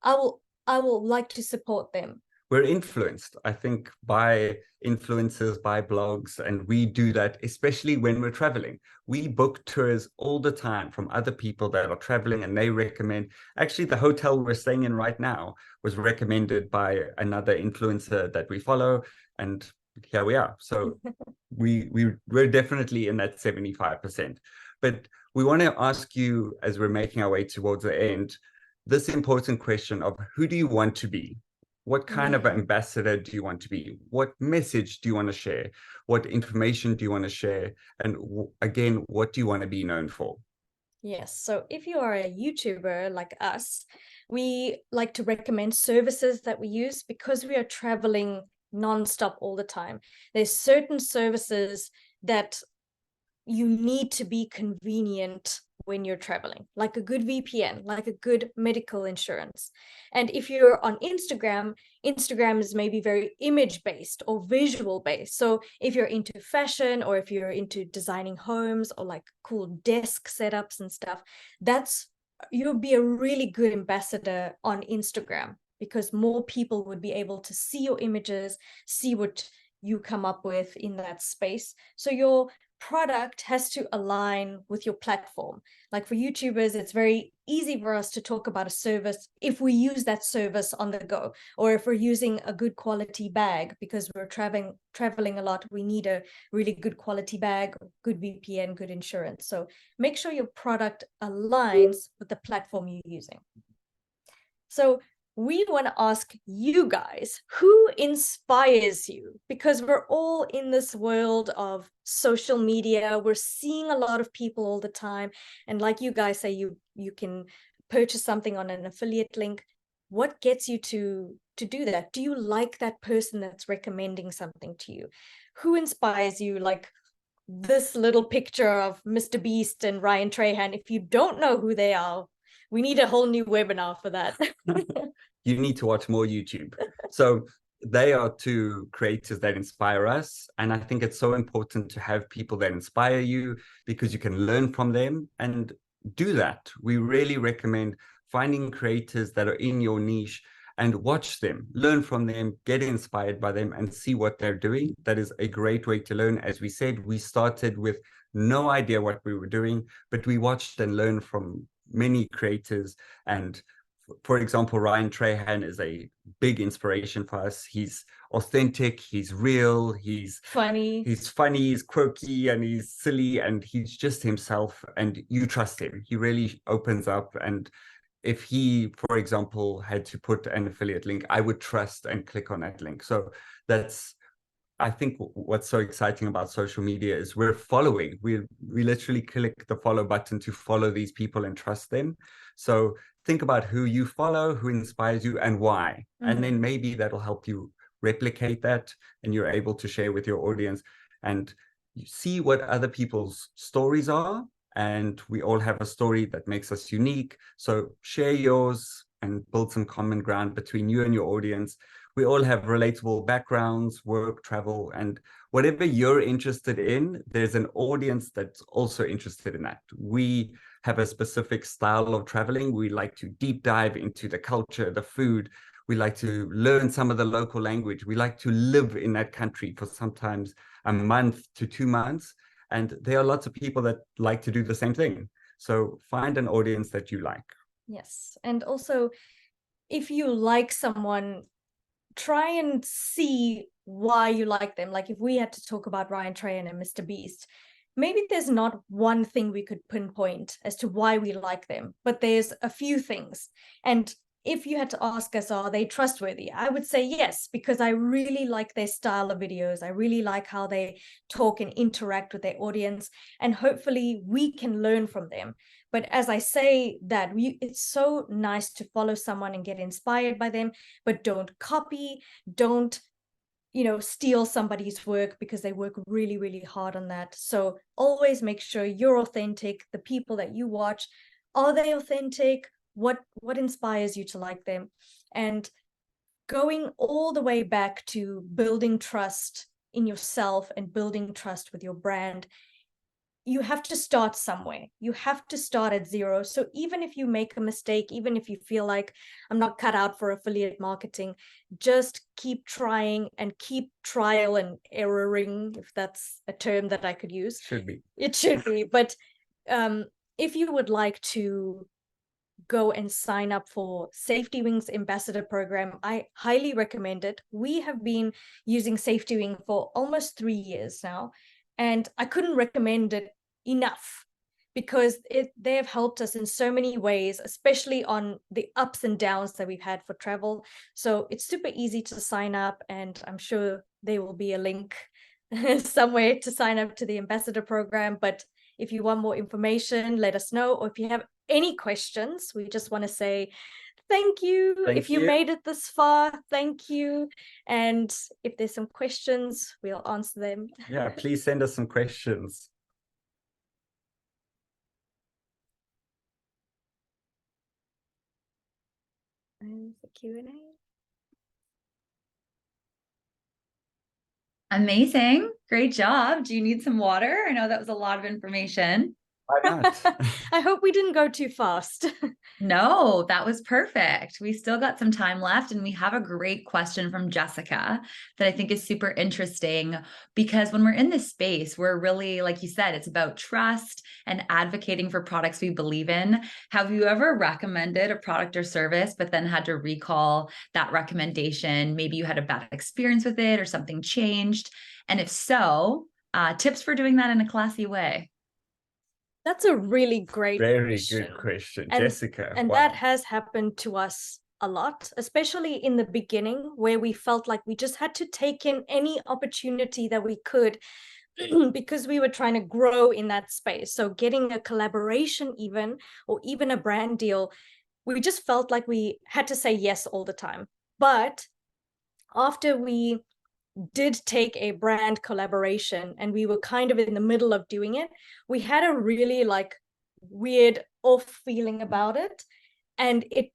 I will like to support them. we're influenced, I think, by influencers, by blogs, and we do that, especially when we're traveling. We book tours all the time from other people that are traveling, and they recommend. Actually, the hotel we're staying in right now was recommended by another influencer that we follow, and here we are. So we're definitely in that 75%. But we want to ask you, as we're making our way towards the end, this important question of who do you want to be? What kind of ambassador do you want to be? What message do you want to share? What information do you want to share? And again, what do you want to be known for? Yes. So if you are a YouTuber like us, we like to recommend services that we use because we are traveling nonstop all the time. There's certain services that you need to be convenient when you're traveling, like a good VPN, like a good medical insurance. And if you're on Instagram, Instagram is maybe very image based or visual based. So if you're into fashion or if you're into designing homes or like cool desk setups and stuff, you'll be a really good ambassador on Instagram, because more people would be able to see your images, see what you come up with in that space. So your product has to align with your platform. Like for YouTubers, it's very easy for us to talk about a service if we use that service on the go, or if we're using a good quality bag because we're traveling a lot, we need a really good quality bag, good VPN, good insurance. So make sure your product aligns with the platform you're using. So we want to ask you guys, who inspires you? Because we're all in this world of social media. We're seeing a lot of people all the time. And like you guys say, you can purchase something on an affiliate link. What gets you to do that? Do you like that person that's recommending something to you? Who inspires you? Like this little picture of Mr. Beast and Ryan Trahan. If you don't know who they are, we need a whole new webinar for that. You need to watch more YouTube. So they are two creators that inspire us. And I think it's so important to have people that inspire you, because you can learn from them and do that. We really recommend finding creators that are in your niche and watch them, learn from them, get inspired by them, and see what they're doing. That is a great way to learn. As we said, we started with no idea what we were doing, but we watched and learned from many creators. And for example, Ryan Trahan is a big inspiration for us. He's authentic, he's real, he's funny, he's quirky, and he's silly, and he's just himself, and you trust him. He really opens up. And if he, for example, had to put an affiliate link, I would trust and click on that link. So that's, I think, what's so exciting about social media is we're following. We literally click the follow button to follow these people and trust them. So think about who you follow, who inspires you, and why. And then maybe that'll help you replicate that, and you're able to share with your audience and you see what other people's stories are. And we all have a story that makes us unique. So share yours and build some common ground between you and your audience. We all have relatable backgrounds, work, travel, and whatever you're interested in, there's an audience that's also interested in that. We have a specific style of traveling. We like to deep dive into the culture, the food. We like to learn some of the local language. We like to live in that country for sometimes a month to 2 months. And there are lots of people that like to do the same thing. So find an audience that you like. Yes. And also, if you like someone, try and see why you like them. Like if we had to talk about Ryan Trahan and Mr. Beast, maybe there's not one thing we could pinpoint as to why we like them, but there's a few things. And if you had to ask us, are they trustworthy? I would say yes, because I really like their style of videos. I really like how they talk and interact with their audience, and hopefully we can learn from them. But as I say that, it's so nice to follow someone and get inspired by them, but don't copy, don't steal somebody's work, because they work really, really hard on that. So always make sure you're authentic. The people that you watch, are they authentic? What inspires you to like them? And going all the way back to building trust in yourself and building trust with your brand, you have to start somewhere. You have to start at zero. So even if you make a mistake, even if you feel like I'm not cut out for affiliate marketing, just keep trying and keep trial and erroring, if that's a term that I could use. Should be. It should be. But if you would like to go and sign up for SafetyWing's ambassador program, I highly recommend it. We have been using SafetyWing for almost 3 years now, and I couldn't recommend it enough, because they have helped us in so many ways, especially on the ups and downs that we've had for travel. So it's super easy to sign up, and I'm sure there will be a link somewhere to sign up to the ambassador program. But if you want more information, let us know. Or if you have any questions, we just want to say thank you. If you made it this far, thank you. And if there's some questions, we'll answer them. Yeah, please send us some questions. And the Q&A. Amazing. Great job. Do you need some water? I know that was a lot of information. Why not? I hope we didn't go too fast. No, that was perfect. We still got some time left, and we have a great question from Jessica that I think is super interesting, because when we're in this space, we're really, like you said, it's about trust and advocating for products we believe in. Have you ever recommended a product or service, but then had to recall that recommendation? Maybe you had a bad experience with it or something changed. And if so, tips for doing that in a classy way. That's a really great Very question. good question, And, Jessica. And wow. that has happened to us a lot, especially in the beginning, where we felt like we just had to take in any opportunity that we could because we were trying to grow in that space. So getting a collaboration even, or even a brand deal, we just felt like we had to say yes all the time. But after we did take a brand collaboration and we were kind of in the middle of doing it, we had a really like weird off feeling about it, and it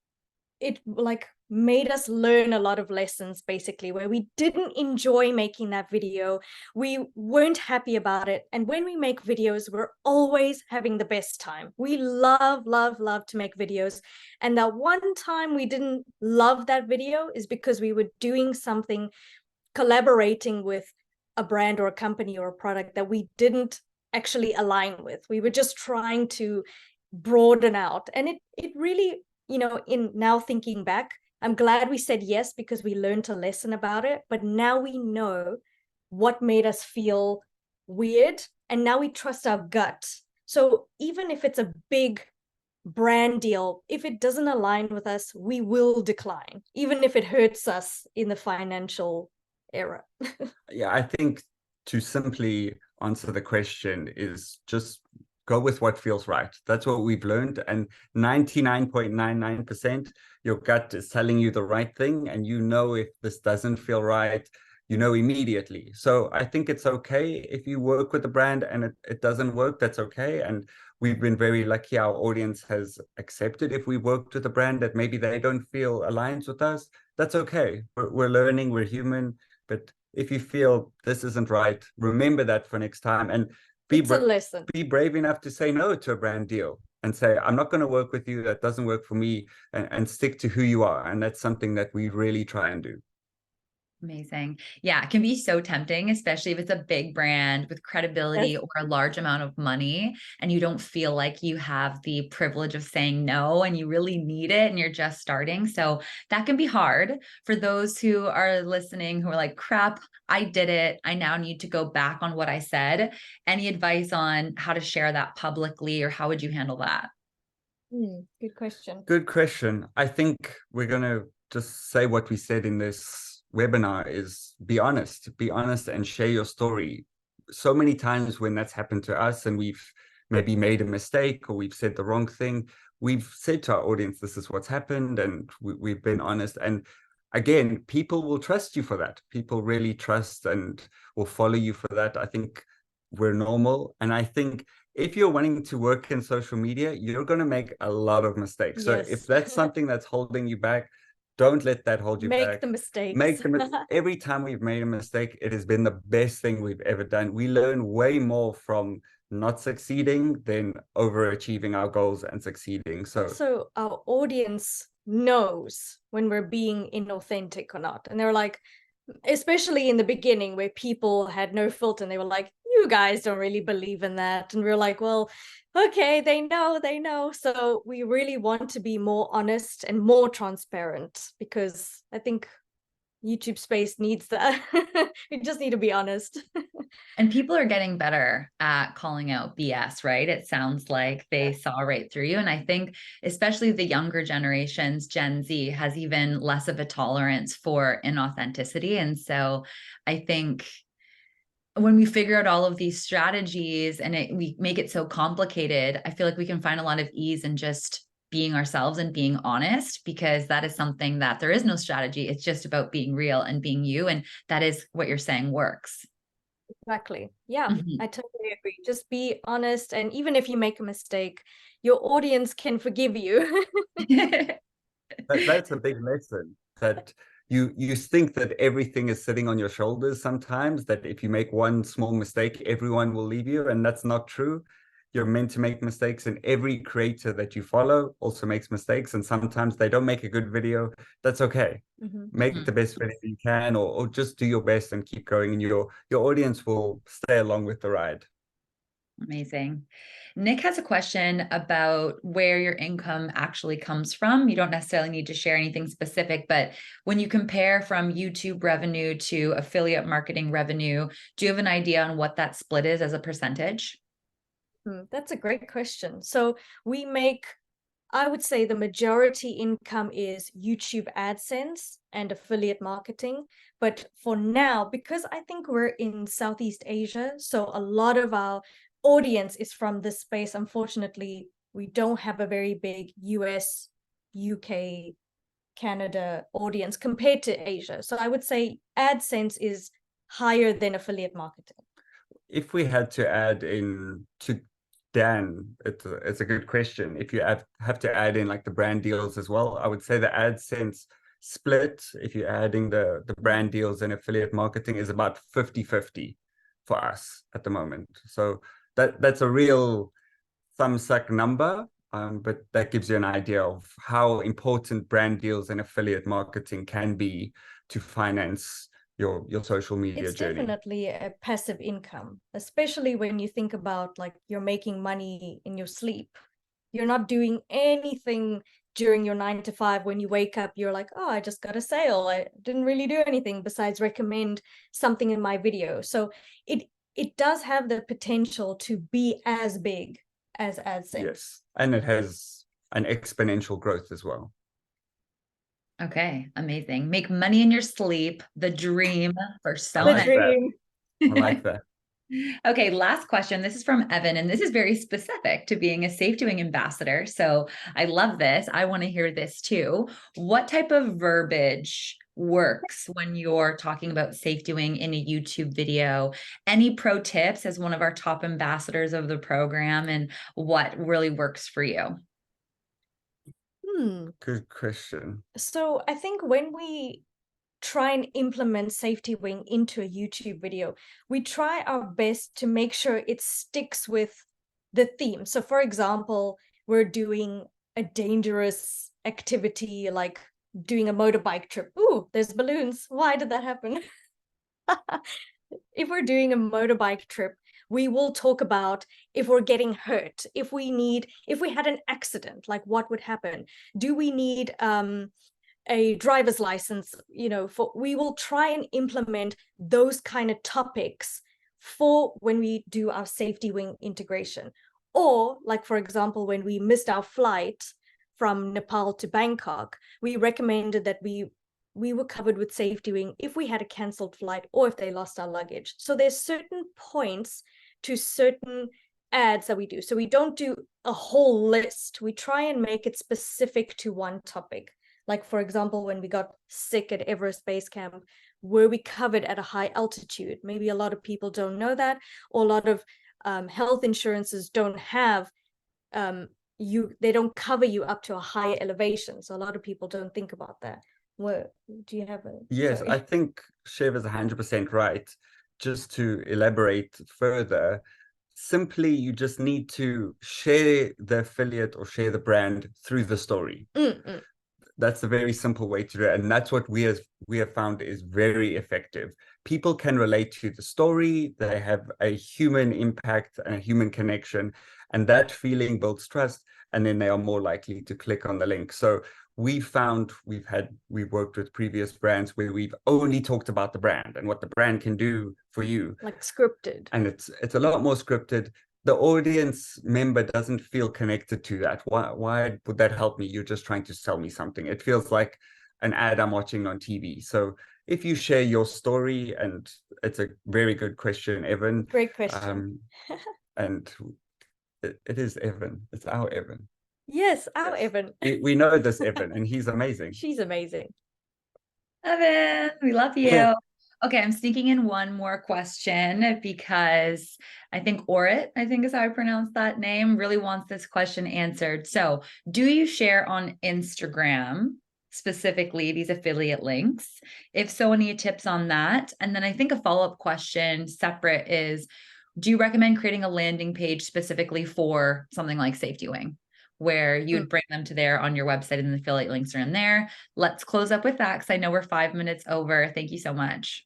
like made us learn a lot of lessons, basically, where we didn't enjoy making that video. We weren't happy about it. And when we make videos, we're always having the best time. We love to make videos. And that one time we didn't love that video is because we were doing something, collaborating with a brand or a company or a product that we didn't actually align with. We were just trying to broaden out. And it really, you know, in now thinking back, I'm glad we said yes, because we learned a lesson about it. But now we know what made us feel weird, and now we trust our gut. So even if it's a big brand deal, if it doesn't align with us, we will decline, even if it hurts us in the financial era. Yeah, I think to simply answer the question is just go with what feels right. That's what we've learned. And 99.99%, your gut is telling you the right thing. And you know, if this doesn't feel right, you know immediately. So I think it's okay if you work with a brand and it doesn't work, that's okay. And we've been very lucky. Our audience has accepted if we worked with a brand that maybe they don't feel aligns with us. That's okay. We're learning, we're human. But if you feel this isn't right, remember that for next time, and be brave enough to say no to a brand deal and say, I'm not going to work with you. That doesn't work for me, and stick to who you are. And that's something that we really try and do. Amazing. Yeah, it can be so tempting, especially if it's a big brand with credibility or a large amount of money, and you don't feel like you have the privilege of saying no, and you really need it, and you're just starting. So that can be hard for those who are listening, who are like, crap, I did it. I now need to go back on what I said. Any advice on how to share that publicly, or how would you handle that? Good question. Good question. I think we're going to just say what we said in this webinar is be honest and share your story. So many times when that's happened to us and we've maybe made a mistake or we've said the wrong thing, we've said to our audience, this is what's happened, and we've been honest. And again, people will trust you for that. People really trust and will follow you for that. I think we're normal. And I think if you're wanting to work in social media, you're going to make a lot of mistakes. So if that's something that's holding you back, don't let that hold you back. Make the mistakes. Every time we've made a mistake, it has been the best thing we've ever done. We learn way more from not succeeding than overachieving our goals and succeeding. So also our audience knows when we're being inauthentic or not. And they're like, especially in the beginning where people had no filter and they were like, you guys don't really believe in that. And we're like, well, okay, they know. So we really want to be more honest and more transparent, because I think YouTube space needs that. We just need to be honest. And people are getting better at calling out BS, right? It sounds like they saw right through you. And I think especially the younger generations, Gen Z, has even less of a tolerance for inauthenticity. And so I think when we figure out all of these strategies and we make it so complicated, I feel like we can find a lot of ease in just being ourselves and being honest, because that is something that there is no strategy. It's just about being real and being you. And that is what you're saying works. Exactly. Yeah, Mhm. I totally agree. Just be honest. And even if you make a mistake, your audience can forgive you. that's a big lesson, that you think that everything is sitting on your shoulders sometimes, that if you make one small mistake, everyone will leave you. And that's not true. You're meant to make mistakes, and every creator that you follow also makes mistakes. And sometimes they don't make a good video. That's okay. Make the best video you can, or just do your best and keep going, and your audience will stay along with the ride. Amazing. Nick has a question about where your income actually comes from. You don't necessarily need to share anything specific, but when you compare from YouTube revenue to affiliate marketing revenue, do you have an idea on what that split is as a percentage? That's a great question. So we make, I would say the majority income is YouTube AdSense and affiliate marketing. But for now, because I think we're in Southeast Asia, so a lot of our audience is from this space. Unfortunately, we don't have a very big US, UK, Canada audience compared to Asia. So I would say AdSense is higher than affiliate marketing. If we had to add in to Dan, it's a good question. If you have to add in like the brand deals as well, I would say the AdSense split, if you're adding the brand deals and affiliate marketing, is about 50-50 for us at the moment. So that's a real thumbsuck number, but that gives you an idea of how important brand deals and affiliate marketing can be to finance your social media It's journey. definitely a passive income, especially when you think about like you're making money in your sleep. You're not doing anything during your 9 to 5. When you wake up, you're like, oh, I just got a sale. I didn't really do anything besides recommend something in my video. So it does have the potential to be as big as AdSense. Yes, and it has an exponential growth as well. Okay, amazing. Make money in your sleep, the dream for so The many. dream. I like that. Okay, last question. This is from Evan, and this is very specific to being a SafetyWing ambassador. So I love this. I want to hear this too. What type of verbiage works when you're talking about SafetyWing in a YouTube video? Any pro tips as one of our top ambassadors of the program, and what really works for you? Good question. So I think when we try and implement SafetyWing into a YouTube video, we try our best to make sure it sticks with the theme. So for example, we're doing a dangerous activity like doing a motorbike trip. Ooh, there's balloons. Why did that happen? If we're doing a motorbike trip, we will talk about if we're getting hurt, if we had an accident, like what would happen? Do we need a driver's license? We will try and implement those kind of topics for when we do our SafetyWing integration. Or like, for example, when we missed our flight from Nepal to Bangkok, we recommended that we were covered with SafetyWing if we had a canceled flight or if they lost our luggage. So there's certain points to certain ads that we do. So we don't do a whole list. We try and make it specific to one topic. Like, for example, when we got sick at Everest Base Camp, were we covered at a high altitude? Maybe a lot of people don't know that, or a lot of health insurances don't have, they don't cover you up to a higher elevation. So a lot of people don't think about that. What do you have? Yes, sorry. I think Shev is 100% right. Just to elaborate further, simply, you just need to share the affiliate or share the brand through the story. That's a very simple way to do it. And that's what we have found is very effective. People can relate to the story. They have a human impact and a human connection. And that feeling builds trust. And then they are more likely to click on the link. So we found we've worked with previous brands where we've only talked about the brand and what the brand can do for you. Like scripted. And it's a lot more scripted. The audience member doesn't feel connected to that. Why would that help me? You're just trying to sell me something. It feels like an ad I'm watching on TV. So if you share your story, and it's a very good question, Evan. Great question. And it is Evan. It's our Evan. Yes, our Evan. We know this Evan, and he's amazing. She's amazing. Evan, we love you. Okay, I'm sneaking in one more question because I think Orit, I think is how I pronounce that name, really wants this question answered. So, do you share on Instagram specifically these affiliate links? If so, any tips on that? And then I think a follow-up question separate is, do you recommend creating a landing page specifically for something like SafetyWing, where you'd bring them to there on your website and the affiliate links are in there? Let's close up with that because I know we're 5 minutes over. Thank you so much.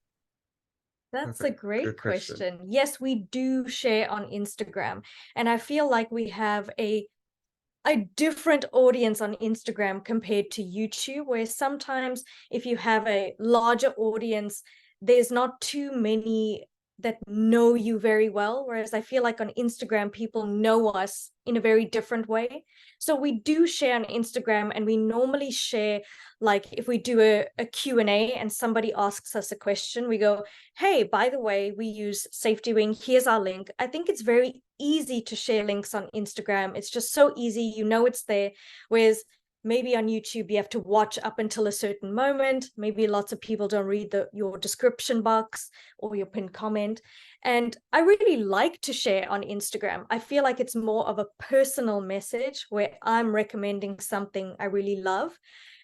That's a great question. Yes, we do share on Instagram. And I feel like we have a different audience on Instagram compared to YouTube, where sometimes if you have a larger audience, there's not too many that know you very well. Whereas I feel like on Instagram, people know us in a very different way. So we do share on Instagram, and we normally share, like if we do a Q&A and somebody asks us a question, we go, hey, by the way, we use SafetyWing. Here's our link. I think it's very easy to share links on Instagram. It's just so easy. You know it's there. Whereas maybe on YouTube, you have to watch up until a certain moment. Maybe lots of people don't read your description box or your pinned comment. And I really like to share on Instagram. I feel like it's more of a personal message where I'm recommending something I really love.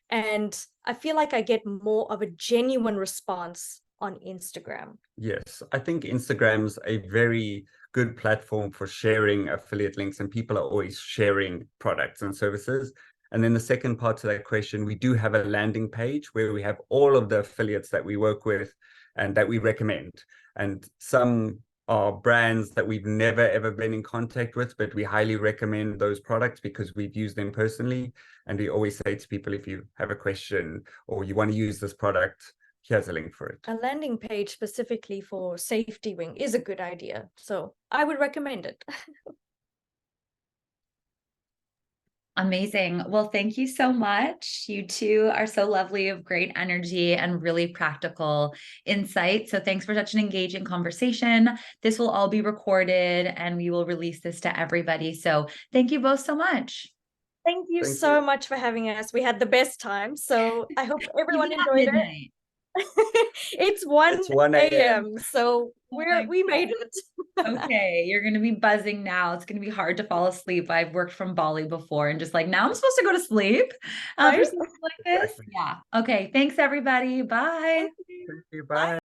And I feel like I get more of a genuine response on Instagram. Yes, I think Instagram's a very good platform for sharing affiliate links, and people are always sharing products and services. And then the second part to that question, we do have a landing page where we have all of the affiliates that we work with and that we recommend. And some are brands that we've never, ever been in contact with, but we highly recommend those products because we've used them personally. And we always say to people, if you have a question or you want to use this product, here's a link for it. A landing page specifically for SafetyWing is a good idea. So I would recommend it. Amazing. Well, thank you so much. You two are so lovely, of great energy and really practical insight. So thanks for such an engaging conversation. This will all be recorded and we will release this to everybody. So thank you both so much. Thank you so much for having us. We had the best time. So I hope everyone enjoyed it. It's 1 a.m. So we made it. Okay, you're gonna be buzzing now. It's gonna be hard to fall asleep. I've worked from Bali before and just like now I'm supposed to go to sleep for something like this. Yeah. Okay. Thanks everybody. Bye. Thank you. Bye.